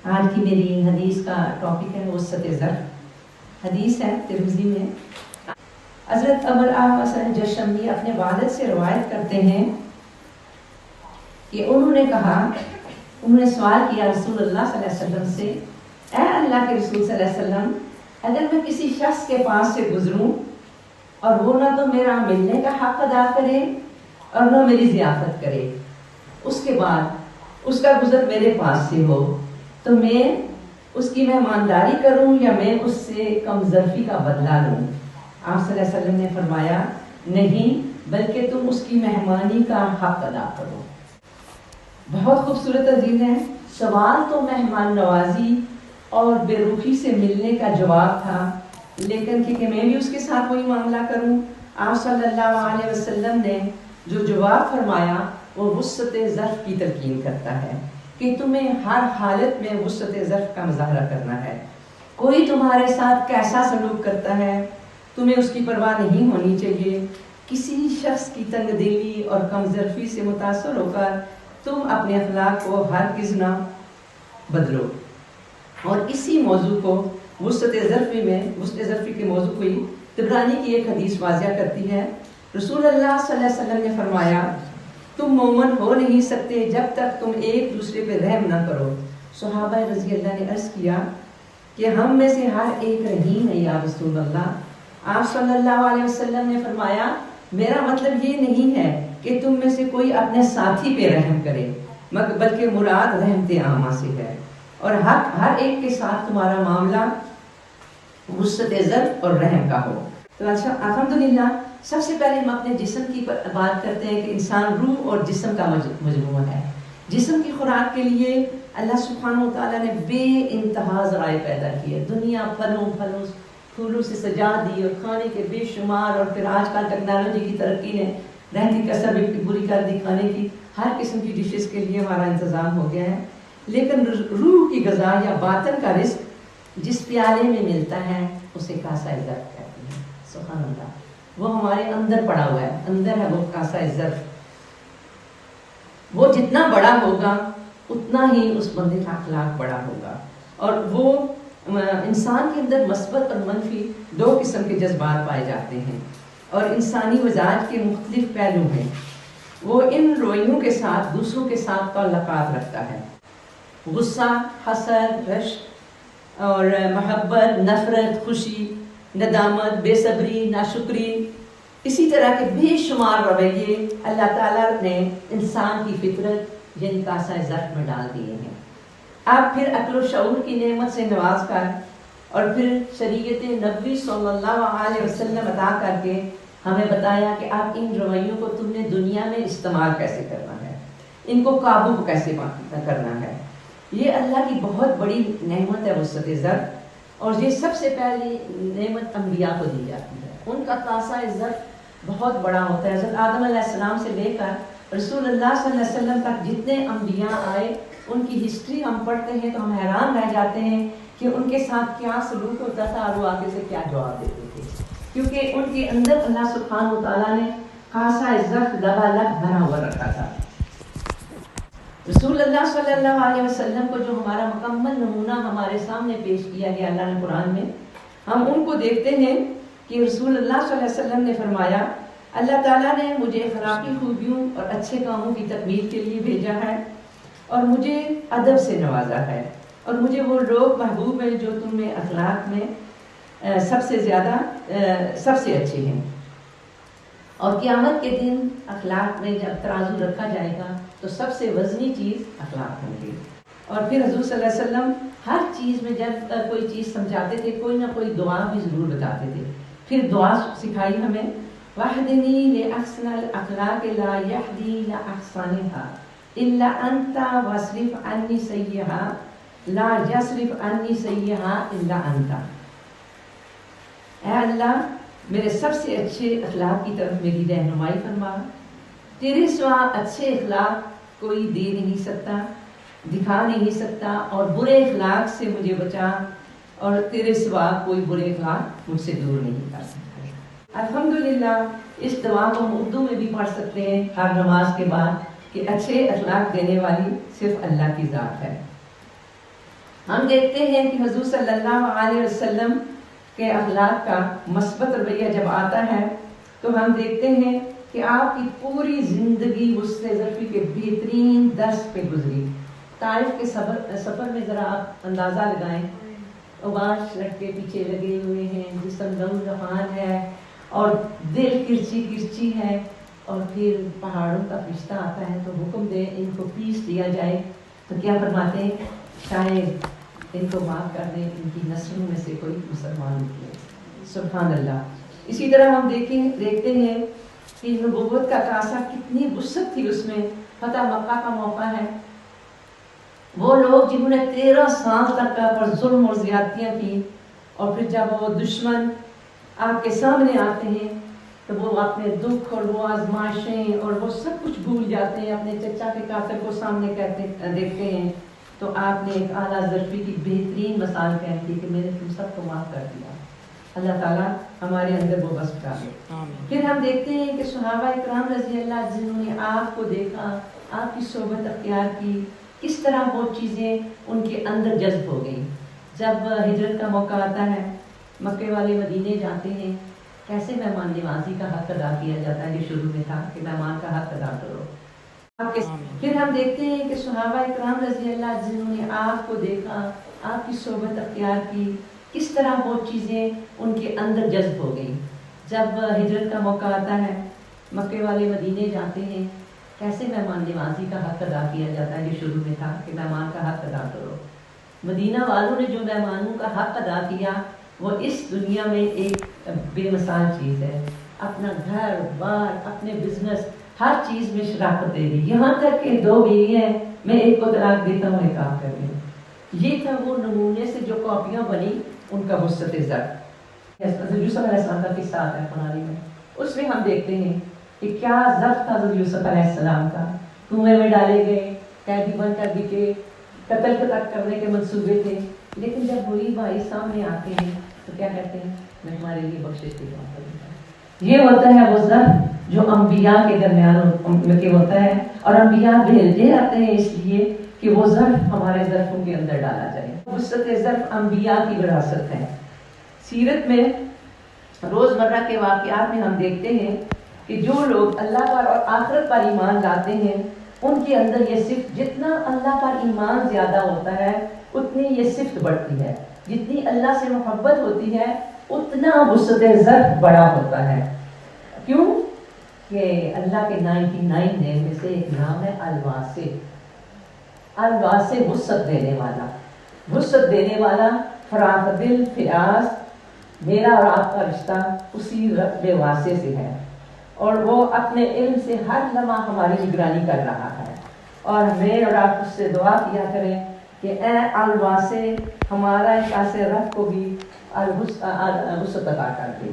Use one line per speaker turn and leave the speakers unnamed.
آج کی میری حدیث کا ٹاپک ہے وسعت ظرف. حدیث ہے ترمذی میں. حضرت عمر حسن جشمی اپنے والد سے روایت کرتے ہیں کہ انہوں نے کہا، انہوں نے سوال کیا رسول اللہ صلی اللہ علیہ وسلم سے، اے اللہ کے رسول صلی اللہ علیہ وسلم، اگر میں کسی شخص کے پاس سے گزروں اور وہ نہ تو میرا ملنے کا حق ادا کرے اور نہ میری ضیافت کرے، اس کے بعد اس کا گزر میرے پاس سے ہو، تو میں اس کی مہمانداری کروں یا میں اس سے کم ظرفی کا بدلہ لوں؟ آپ صلی اللہ علیہ وسلم نے فرمایا، نہیں، بلکہ تم اس کی مہمانی کا حق ادا کرو. بہت خوبصورت عزیز ہے. سوال تو مہمان نوازی اور بے رخی سے ملنے کا جواب تھا، لیکن کہ میں بھی اس کے ساتھ وہی معاملہ کروں، آپ صلی اللہ علیہ وسلم نے جو جواب فرمایا وہ وسعت ظرف کی تلقین کرتا ہے کہ تمہیں ہر حالت میں وسعت ظرف کا مظاہرہ کرنا ہے. کوئی تمہارے ساتھ کیسا سلوک کرتا ہے، تمہیں اس کی پرواہ نہیں ہونی چاہیے. کسی شخص کی تنگ دلی اور کم ظرفی سے متاثر ہو کر تم اپنے اخلاق کو ہرگز نہ بدلو. اور اسی موضوع کو وسعت ظرفی کے موضوع کو ہی طبرانی کی ایک حدیث واضح کرتی ہے. رسول اللہ صلی اللہ علیہ وسلم نے فرمایا، تم مومن ہو نہیں سکتے جب تک تم ایک دوسرے پہ رحم نہ کرو. صحابہ رضی اللہ نے عرض کیا کہ ہم میں سے ہر ایک رحیم ہے یا رسول اللہ. آپ صلی اللہ علیہ وسلم نے فرمایا، میرا مطلب یہ نہیں ہے کہ تم میں سے کوئی اپنے ساتھی پہ رحم کرے، بلکہ مراد رحمت عامہ سے ہے، اور ہر ایک کے ساتھ تمہارا معاملہ وسعت ظرف اور رحم کا ہو. تو الحمدللہ سب سے پہلے ہم اپنے جسم کی بات کرتے ہیں کہ انسان روح اور جسم کا مجموعہ ہے. جسم کی خوراک کے لیے اللہ سبحانہ و تعالیٰ نے بے انتہا ذرائع پیدا کیے. دنیا پھولوں سے سجا دی اور کھانے کے بے شمار، اور پھر آج کل ٹیکنالوجی کی ترقی نے رہتی کسر بھی پوری کر دی. کھانے کی ہر قسم کی ڈشز کے لیے ہمارا انتظام ہو گیا ہے. لیکن روح کی غذا یا باطن کا رزق جس پیالے میں ملتا ہے اسے کاسہ ظرف کہتے ہیں. سبحان اللہ، وہ ہمارے اندر پڑا ہوا ہے، اندر ہے وہ کاسہ ظرف. وہ جتنا بڑا ہوگا اتنا ہی اس بندے کا اخلاق بڑا ہوگا. اور وہ انسان کے اندر مثبت اور منفی دو قسم کے جذبات پائے جاتے ہیں، اور انسانی مزاج کے مختلف پہلو ہیں. وہ ان رویوں کے ساتھ دوسروں کے ساتھ تعلقات رکھتا ہے. غصہ، حسد، رشک اور محبت، نفرت، خوشی، ندامت، بے صبری، ناشکری، اسی طرح کے بے شمار رویے اللہ تعالیٰ نے انسان کی فطرت یعنی کاسہ ظرف میں ڈال دیے ہیں. آپ پھر عقل و شعور کی نعمت سے نواز کر اور پھر شریعت نبوی صلی اللہ علیہ وسلم عطا کر کے ہمیں بتایا کہ آپ ان رویوں کو تم نے دنیا میں استعمال کیسے کرنا ہے، ان کو قابو کیسے کرنا ہے. یہ اللہ کی بہت بڑی نعمت ہے وسعت ظرف، اور یہ سب سے پہلی نعمت انبیاء کو دی جاتی ہے. ان کا کاسہ ظرف بہت بڑا ہوتا ہے. حضرت آدم علیہ السلام سے لے کر رسول اللہ صلی اللہ علیہ وسلم تک جتنے انبیاء آئے ان کی ہسٹری ہم پڑھتے ہیں تو ہم حیران رہ جاتے ہیں کہ ان کے ساتھ کیا سلوک ہوتا تھا اور وہ آگے سے کیا جواب دیتے تھے، کیونکہ ان کے اندر اللہ سبحانہ و تعالیٰ نے کاسہ ظرف لبالب بھرا ہوا رکھا تھا. رسول اللہ صلی اللہ علیہ وسلم کو جو ہمارا مکمل نمونہ ہمارے سامنے پیش کیا گیا اللہ نے قرآن میں، ہم ان کو دیکھتے ہیں کہ رسول اللہ صلی اللہ علیہ وسلم نے فرمایا، اللہ تعالیٰ نے مجھے اخلاقی خوبیوں اور اچھے کاموں کی تکمیل کے لیے بھیجا ہے اور مجھے ادب سے نوازا ہے، اور مجھے وہ لوگ محبوب ہیں جو تم میں اخلاق میں سب سے اچھے ہیں. اور قیامت کے دن اخلاق میں جب ترازو رکھا جائے گا تو سب سے وزنی چیز اخلاق ہوں گی. اور پھر حضور صلی اللہ علیہ وسلم ہر چیز میں جب کوئی چیز سمجھاتے تھے کوئی نہ کوئی دعا بھی ضرور بتاتے تھے. پھر دعا سکھائی ہمیں، وَاهْدِنِي لِأَحْسَنِ الْأَخْلَاقِ لَا يَهْدِي لَأَحْسَنِهَا إِلَّا أَنْتَ وَاصْرِفْ عَنِّي سَيِّئَهَا لَا يَصْرِفْ عَنِّي سَيِّئَهَا إِلَّا أَنْتَ. اے اللہ، میرے سب سے اچھے اخلاق کی طرف میری رہنمائی فرما. تیرے سوا اچھے اخلاق کوئی دے نہیں سکتا، دکھا نہیں سکتا، اور برے اخلاق سے مجھے بچا، اور تیرے سوا کوئی برے اخلاق مجھ سے دور نہیں کر سکتا. الحمدللہ اس دعا کو ہم اردو میں بھی پڑھ سکتے ہیں ہر نماز کے بعد کہ اچھے اخلاق دینے والی صرف اللہ کی ذات ہے. ہم دیکھتے ہیں کہ حضور صلی اللہ علیہ وسلم کے اخلاق کا مثبت رویہ جب آتا ہے تو ہم دیکھتے ہیں کہ آپ کی پوری زندگی غصے ظرفی کے بہترین درس پہ گزری. طائف کے سفر میں ذرا آپ اندازہ لگائیں، اوباش لڑکے پیچھے لگے ہوئے ہیں، جسم دم رفان ہے اور دل کرچی کرچی ہے، اور پھر پہاڑوں کا فرشتہ آتا ہے تو حکم دے ان کو پیس دیا جائے تو کیا فرماتے ہیں؟ شاید ان کو معاف کر دیں، ان کی نسلوں میں سے کوئی مسلمان نکلے. سبحان اللہ. اسی طرح ہم دیکھتے ہیں کہ نبوت کا کاسا کتنی وسعت تھی اس میں. فتح مکہ کا موقع ہے، وہ لوگ جنہوں نے 13 سال تک پر ظلم اور زیادتیاں کی، اور پھر جب وہ دشمن آپ کے سامنے آتے ہیں تو وہ اپنے دکھ اور وہ آزمائشیں اور وہ سب کچھ بھول جاتے ہیں، اپنے چچا کے قاتل کو سامنے دیکھتے ہیں تو آپ نے ایک اعلیٰ ظرفی کی بہترین مثال قائم کی کہ میں نے تم سب کو معاف کر دیا. اللہ تعالیٰ ہمارے اندر وہ بس ڈالے. پھر ہم دیکھتے ہیں کہ صحابہ اکرام رضی اللہ جنہوں نے آپ کو دیکھا، آپ کی صحبت اختیار کی، کس طرح وہ چیزیں ان کے اندر جذب ہو گئیں. جب ہجرت کا موقع آتا ہے، مکے والے مدینے جاتے ہیں، کیسے مہمان نوازی کا حق ادا کیا جاتا ہے، جو شروع میں تھا کہ مہمان کا حق ادا کرو. پھر ہم دیکھتے ہیں کہ صحابہ اکرام رضی اللہ جنہوں نے آپ کو دیکھا، آپ کی صحبت اختیار کی، کس طرح وہ چیزیں ان کے اندر جذب ہو گئیں. جب ہجرت کا موقع آتا ہے، مکے والے مدینے جاتے ہیں، کیسے مہمان نوازی کا حق ادا کیا جاتا ہے، جو شروع میں تھا کہ مہمان کا حق ادا کرو. مدینہ والوں نے جو مہمانوں کا حق ادا کیا وہ اس دنیا میں ایک بے مثال چیز ہے. اپنا گھر بار، اپنے بزنس، ہر چیز میں شراکت دے دی، یہاں تک کہ 2 بیوی ہیں، میں ایک کو طلاق دیتا ہوں، ایک آپ کر رہی ہوں. یہ تھا وہ نمونے سے جو کاپیاں بنی ان کا وسعت ظرف. یوسف علیہ السلام کا قصہ آتا ہے قرآن میں، اس میں ہم دیکھتے ہیں کہ کیا ظرف تھا یوسف علیہ السلام کا. کنویں میں ڈالے گئے، قیدی بن کر بکے، قتل تک کرنے کے منصوبے تھے، لیکن جب وہی بھائی سامنے آتے ہیں تو کیا کہتے ہیں؟ میں تمہارے لیے بخشش کی دعا کروں گا. یہ ہوتا ہے وہ ظرف جو انبیاء کے درمیان کے ہوتا ہے، اور انبیاء بھیجے جاتے ہیں اس لیے کہ وہ ظرف ہمارے ظرفوں کے اندر ڈالا جائے. وسعت ظرف انبیاء کی وراثت ہے. سیرت میں روزمرہ کے واقعات میں ہم دیکھتے ہیں کہ جو لوگ اللہ پر اور آخرت پر ایمان لاتے ہیں ان کے اندر یہ صفت، جتنا اللہ پر ایمان زیادہ ہوتا ہے اتنی یہ صفت بڑھتی ہے. جتنی اللہ سے محبت ہوتی ہے اتنا وسعت ظرف بڑا ہوتا ہے. کیوں؟ کہ اللہ کے 99 نیم میں سے ایک نام ہے الواسع. الواسع وسعت دینے والا، وسعت دینے والا. فراخ دل فراز، میرا اور آپ کا رشتہ اسی رب واسع سے ہے، اور وہ اپنے علم سے ہر لمحہ ہماری نگرانی کر رہا ہے. اور ہمیں اور آپ اس سے دعا کیا کریں کہ اے الواسع ہمارا اس ایسے رب کو بھی وسعت عطا کر دے.